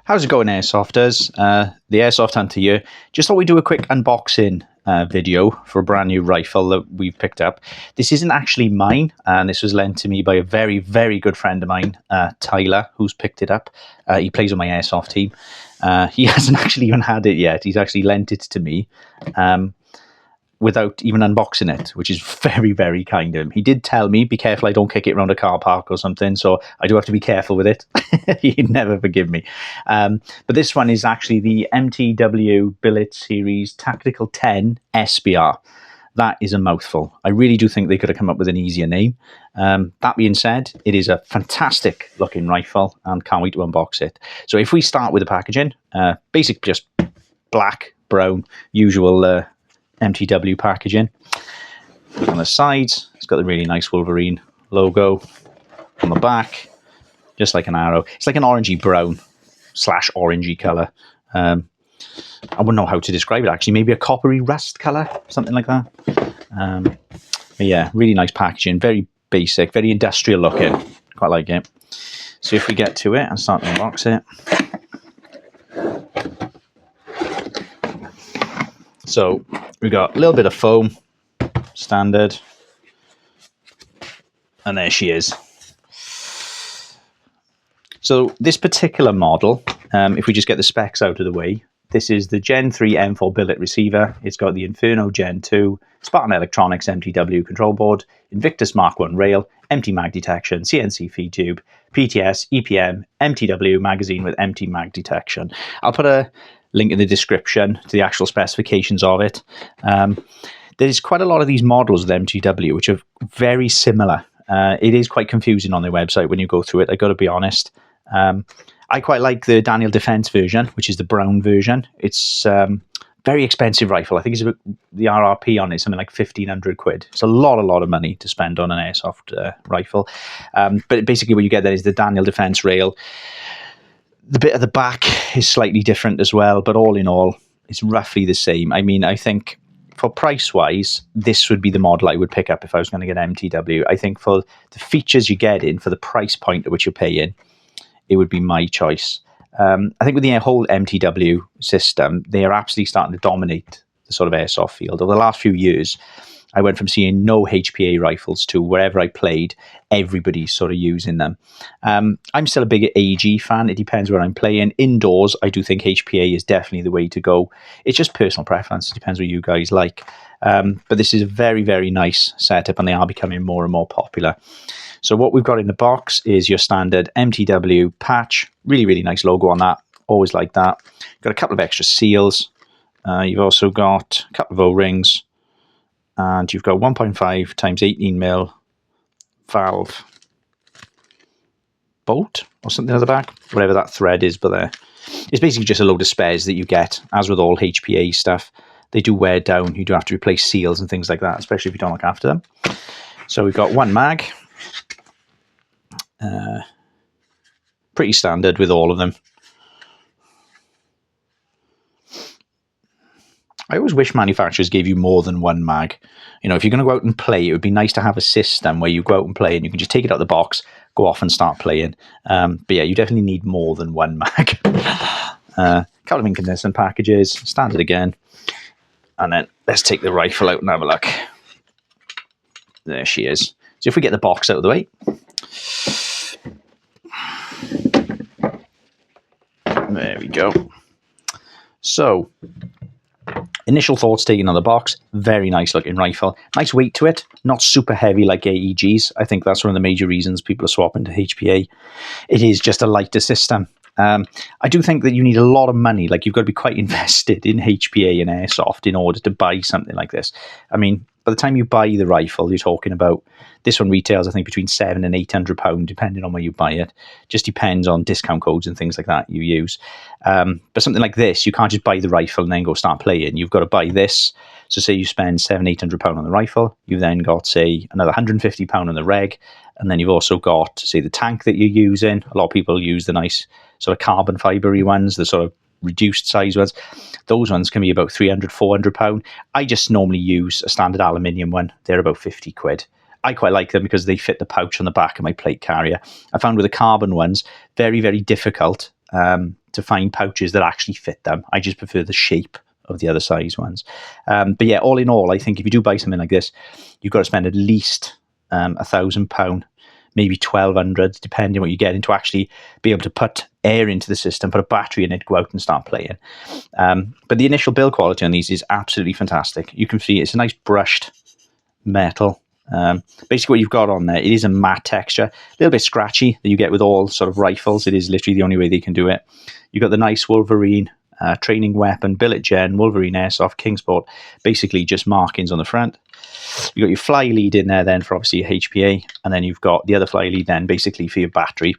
How's it going, Airsofters? The Airsoft Hunter here. Just thought we'd do a quick unboxing video for a brand new rifle that we've picked up. This isn't actually mine, and this was lent to me by a very, very good friend of mine, Tyler, who's picked it up. He plays on my Airsoft team. He hasn't actually even had it yet. He's actually lent it to me without even unboxing it, which is very, very kind of him. He did tell me, be careful I don't kick it around a car park or something, so I do have to be careful with it. He'd never forgive me. But this one is actually the MTW Billet Series Tactical 10 SBR. That is a mouthful. I really do think they could have come up with an easier name. That being said, it is a fantastic looking rifle and can't wait to unbox it. So if we start with the packaging, basically just black, brown, usual MTW packaging. On the sides, it's got the really nice Wolverine logo. On the back, just like an arrow. It's like an orangey brown / orangey colour. I wouldn't know how to describe it actually. Maybe a coppery rust colour, something like that. But yeah, really nice packaging. Very basic, very industrial looking. Quite like it. So if we get to it and start to unbox it. So we've got a little bit of foam, standard. And there she is. So this particular model, if we just get the specs out of the way, this is the Gen 3 M4 billet receiver. It's got the Inferno Gen 2, Spartan Electronics MTW control board, Invictus Mark 1 rail, empty mag detection, CNC feed tube, PTS, EPM, MTW magazine with empty mag detection. I'll put a link in the description to the actual specifications of it. There's quite a lot of these models of MTW which are very similar. It is quite confusing on their website when you go through it, I got to be honest. I quite like the Daniel Defense version, which is the brown version. It's very expensive rifle. I think it's about, the RRP on it is something like 1,500 quid. It's a lot of money to spend on an airsoft rifle. But basically what you get there is the Daniel Defense rail. The bit at the back is slightly different as well, but all in all, it's roughly the same. I mean, I think for price-wise, this would be the model I would pick up if I was going to get MTW. I think for the features you get in, for the price point at which you're paying, it would be my choice. I think with the whole MTW system, they are absolutely starting to dominate the sort of airsoft field. Over the last few years, I went from seeing no HPA rifles to wherever I played, everybody's sort of using them. I'm still a big AG fan. It depends where I'm playing. Indoors, I do think HPA is definitely the way to go. It's just personal preference. It depends what you guys like. But this is a very, very nice setup, and they are becoming more and more popular. So what we've got in the box is your standard MTW patch. Really, really nice logo on that. Always like that. Got a couple of extra seals. You've also got a couple of O-rings. And you've got 1.5 times 18mm valve bolt or something at the back, whatever that thread is, but there. It's basically just a load of spares that you get. As with all HPA stuff, they do wear down. You do have to replace seals and things like that, especially if you don't look after them. So we've got one mag. Pretty standard with all of them. I always wish manufacturers gave you more than one mag. You know, if you're going to go out and play, it would be nice to have a system where you go out and play and you can just take it out of the box, go off and start playing. But yeah, you definitely need more than one mag. Couple of incandescent packages, standard again. And then let's take the rifle out and have a look. There she is. So if we get the box out of the way. There we go. So, initial thoughts taken on the box, very nice looking rifle. Nice weight to it, not super heavy like AEGs. I think that's one of the major reasons people are swapping to HPA. It is just a lighter system. I do think that you need a lot of money, like you've got to be quite invested in HPA and airsoft in order to buy something like this. I mean, by the time you buy the rifle, you're talking about, this one retails, I think, between £700 and £800, depending on where you buy it. Just depends on discount codes and things like that you use. But something like this, you can't just buy the rifle and then go start playing. You've got to buy this. So say you spend £700-800 on the rifle, you've then got, say, another £150 on the reg, and then you've also got, say, the tank that you're using. A lot of people use the nice sort of carbon fibery ones, the sort of reduced size ones. Those ones can be about £300-400. I just normally use a standard aluminium one. They're about 50 quid. I quite like them because they fit the pouch on the back of my plate carrier. I found with the carbon ones, very, very difficult to find pouches that actually fit them. I just prefer the shape of the other size ones. But yeah, all in all, I think if you do buy something like this, you've got to spend at least £1,000, maybe 1,200, depending on what you get, into actually be able to put air into the system, put a battery in it, go out and start playing. But the initial build quality on these is absolutely fantastic. You can see it's a nice brushed metal. Basically what you've got on there, it is a matte texture, a little bit scratchy that you get with all sort of rifles. It is literally the only way they can do it. You've got the nice Wolverine training weapon, billet gen, Wolverine airsoft, Kingsport, basically just markings on the front. You've got your fly lead in there then for obviously HPA, and then you've got the other fly lead then basically for your battery.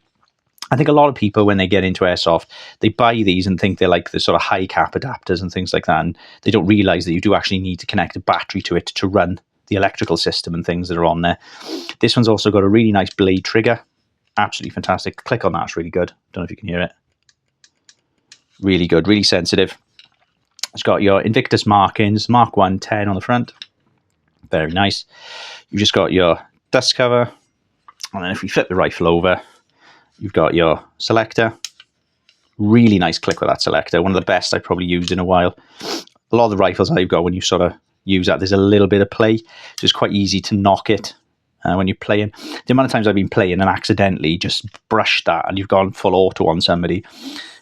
I think a lot of people, when they get into airsoft, they buy these and think they're like the sort of high cap adapters and things like that, and they don't realize that you do actually need to connect a battery to it to run the electrical system and things that are on there. This one's also got a really nice blade trigger. Absolutely fantastic. Click on that, it's really good. Don't know if you can hear it. Really good, really sensitive. It's got your Invictus markings, Mark 110 on the front. Very nice. You've just got your dust cover. And then if we flip the rifle over, you've got your selector. Really nice click with that selector. One of the best I've probably used in a while. A lot of the rifles I've got, when you sort of use that, there's a little bit of play. So it's quite easy to knock it when you're playing. The amount of times I've been playing and accidentally just brushed that and you've gone full auto on somebody,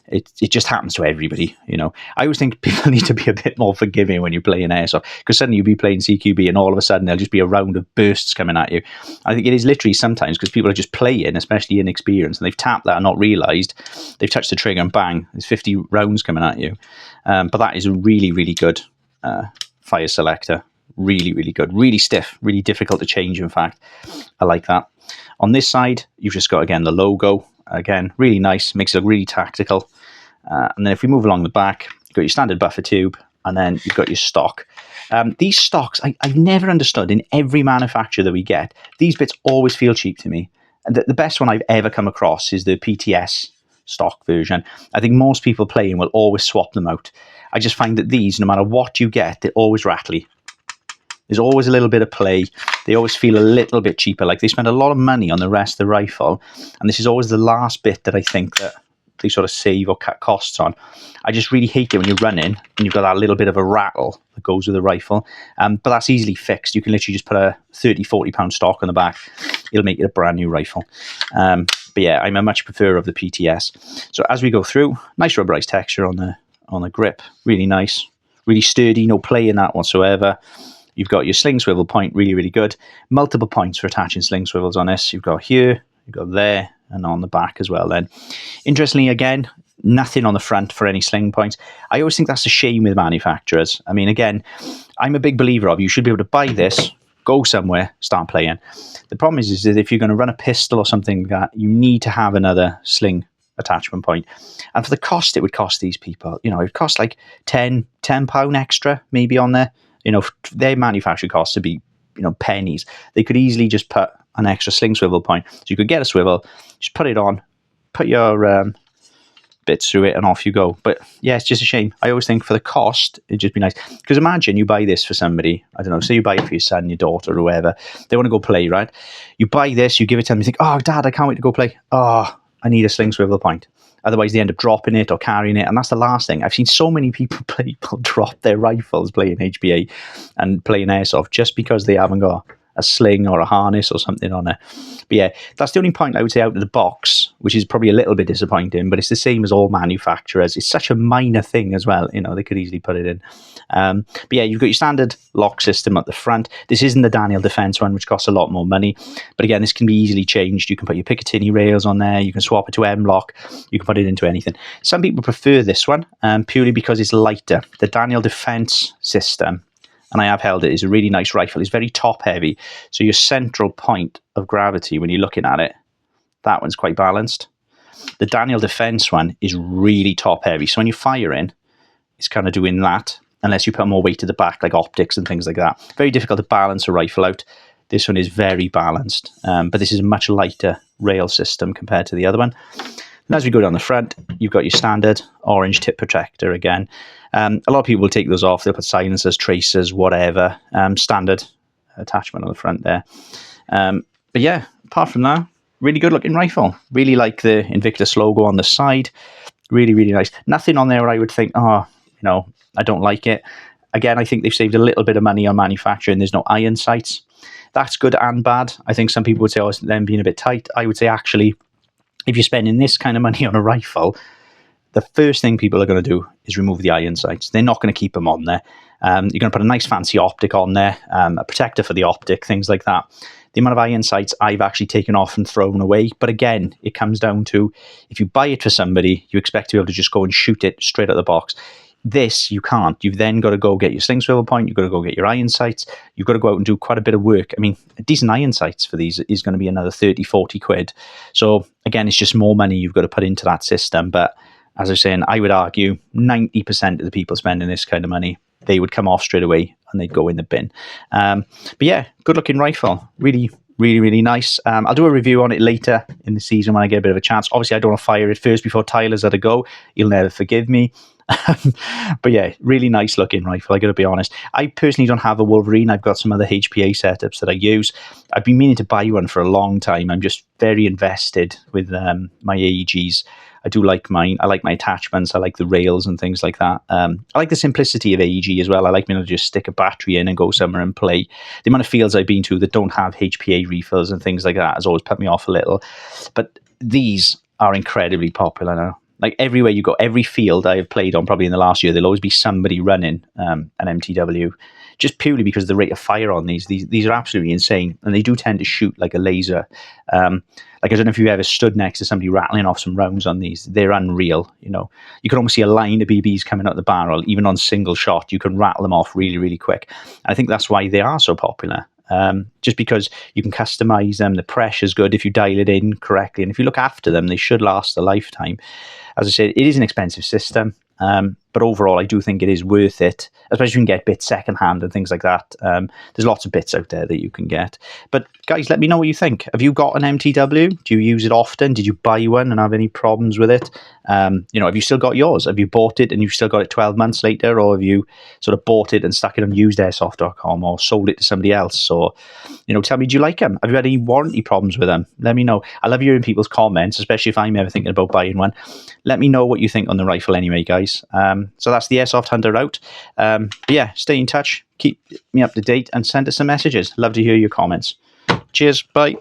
it just happens to everybody, you know. I always think people need to be a bit more forgiving when you play in airsoft, because suddenly you'll be playing CQB and all of a sudden there'll just be a round of bursts coming at you. I think it is literally sometimes because people are just playing, especially inexperienced, and they've tapped that and not realised they've touched the trigger and bang, there's 50 rounds coming at you. But that is a really, really good fire selector. Really, really good. Really stiff. Really difficult to change, in fact. I like that. On this side, you've just got, again, the logo. Again, really nice. Makes it look really tactical. And then if we move along the back, you've got your standard buffer tube, and then you've got your stock. These stocks, I've never understood in every manufacturer that we get. These bits always feel cheap to me. And the best one I've ever come across is the PTS stock version. I think most people playing will always swap them out. I just find that these, no matter what you get, they're always rattly. There's always a little bit of play. They always feel a little bit cheaper. Like they spend a lot of money on the rest of the rifle. And this is always the last bit that I think that they sort of save or cut costs on. I just really hate it when you're running and you've got that little bit of a rattle that goes with the rifle. But that's easily fixed. You can literally just put a 30, 40 pound stock on the back. It'll make it a brand new rifle. But yeah, I'm a much preferer of the PTS. So as we go through, nice rubberized texture on the grip. Really nice. Really sturdy. No play in that whatsoever. You've got your sling swivel point, really, really good. Multiple points for attaching sling swivels on this. You've got here, you've got there, and on the back as well then. Interestingly, again, nothing on the front for any sling points. I always think that's a shame with manufacturers. I mean, again, I'm a big believer of you should be able to buy this, go somewhere, start playing. The problem is that if you're going to run a pistol or something like that, you need to have another sling attachment point. And for the cost it would cost these people, you know, it would cost like £10 extra maybe on there. You know, their manufacturing costs would be, you know, pennies. They could easily just put an extra sling swivel point. So you could get a swivel, just put it on, put your bits through it, and off you go. But yeah, it's just a shame. I always think for the cost, it'd just be nice. Because imagine you buy this for somebody, I don't know, say you buy it for your son, your daughter, or whoever. They want to go play, right? You buy this, you give it to them, you think, oh, Dad, I can't wait to go play. Oh, I need a sling swivel point. Otherwise, they end up dropping it or carrying it, and that's the last thing. I've seen so many people drop their rifles playing HBA and playing airsoft just because they haven't got a sling or a harness or something on it. But yeah, that's the only point I would say out of the box, which is probably a little bit disappointing, but it's the same as all manufacturers. It's such a minor thing as well. You know, they could easily put it in. But yeah, you've got your standard lock system at the front. This isn't the Daniel Defense one, which costs a lot more money. But again, this can be easily changed. You can put your Picatinny rails on there. You can swap it to M-lock. You can put it into anything. Some people prefer this one purely because it's lighter. The Daniel Defense system, and I have held it, is a really nice rifle. It's very top heavy. So your central point of gravity when you're looking at it, that one's quite balanced. The Daniel Defense one is really top heavy. So when you're firing, it's kind of doing that, unless you put more weight to the back, like optics and things like that. Very difficult to balance a rifle out. This one is very balanced, but this is a much lighter rail system compared to the other one. And as we go down the front, you've got your standard orange tip protector again. A lot of people will take those off. They'll put silencers, tracers, whatever. Standard attachment on the front there. But yeah, apart from that, really good looking rifle. Really like the Invictus logo on the side. Really, really nice. Nothing on there where I would think, oh, I don't like it. Again, I think they've saved a little bit of money on manufacturing. There's no iron sights. That's good and bad. I think some people would say, oh, it's them being a bit tight. I would say, actually, if you're spending this kind of money on a rifle, the first thing people are going to do is remove the iron sights. They're not going to keep them on there. You're going to put a nice fancy optic on there, a protector for the optic, things like that. The amount of iron sights I've actually taken off and thrown away. But again, it comes down to, if you buy it for somebody, you expect to be able to just go and shoot it straight out of the box. This, you can't. You've then got to go get your sling swivel point. You've got to go get your iron sights. You've got to go out and do quite a bit of work. I mean, decent iron sights for these is going to be another 30, 40 quid. So again, it's just more money you've got to put into that system. But as I was saying, I would argue 90% of the people spending this kind of money, they would come off straight away and they'd go in the bin. But yeah, good looking rifle. Really, really, really nice. I'll do a review on it later in the season when I get a bit of a chance. Obviously, I don't want to fire it first before Tyler's had a go. He'll never forgive me. But yeah, really nice looking rifle, I gotta be honest. I personally don't have a Wolverine. I've got some other HPA setups that I use. I've been meaning to buy one for a long time. I'm just very invested with my AEGs. I do like mine. I like my attachments. I like the rails and things like that. I like the simplicity of AEG as well. I like being able to just stick a battery in and go somewhere and play. The amount of fields I've been to that don't have HPA refills and things like that has always put me off a little. But these are incredibly popular now. Like everywhere you go, every field I have played on probably in the last year, there'll always be somebody running an MTW, just purely because the rate of fire on these are absolutely insane. And they do tend to shoot like a laser. Like, I don't know if you've ever stood next to somebody rattling off some rounds on these. They're unreal, You can almost see a line of BBs coming out the barrel. Even on single shot, you can rattle them off really, really quick. I think that's why they are so popular. Just because you can customize them, the pressure's good if you dial it in correctly, and if you look after them, they should last a lifetime. As I said, it is an expensive system, but overall, I do think it is worth it, especially if you can get bits secondhand and things like that. There's lots of bits out there that you can get. But guys, let me know what you think. Have you got an MTW? Do you use it often? Did you buy one and have any problems with it? Have you still got yours? Have you bought it and you've still got it 12 months later? Or have you sort of bought it and stuck it on usedairsoft.com or sold it to somebody else? Or, tell me, do you like them? Have you had any warranty problems with them? Let me know. I love hearing people's comments, especially if I'm ever thinking about buying one. Let me know what you think on the rifle anyway, guys. So that's the Airsoft Hunter out. But yeah, stay in touch. Keep me up to date and send us some messages. Love to hear your comments. Cheers. Bye.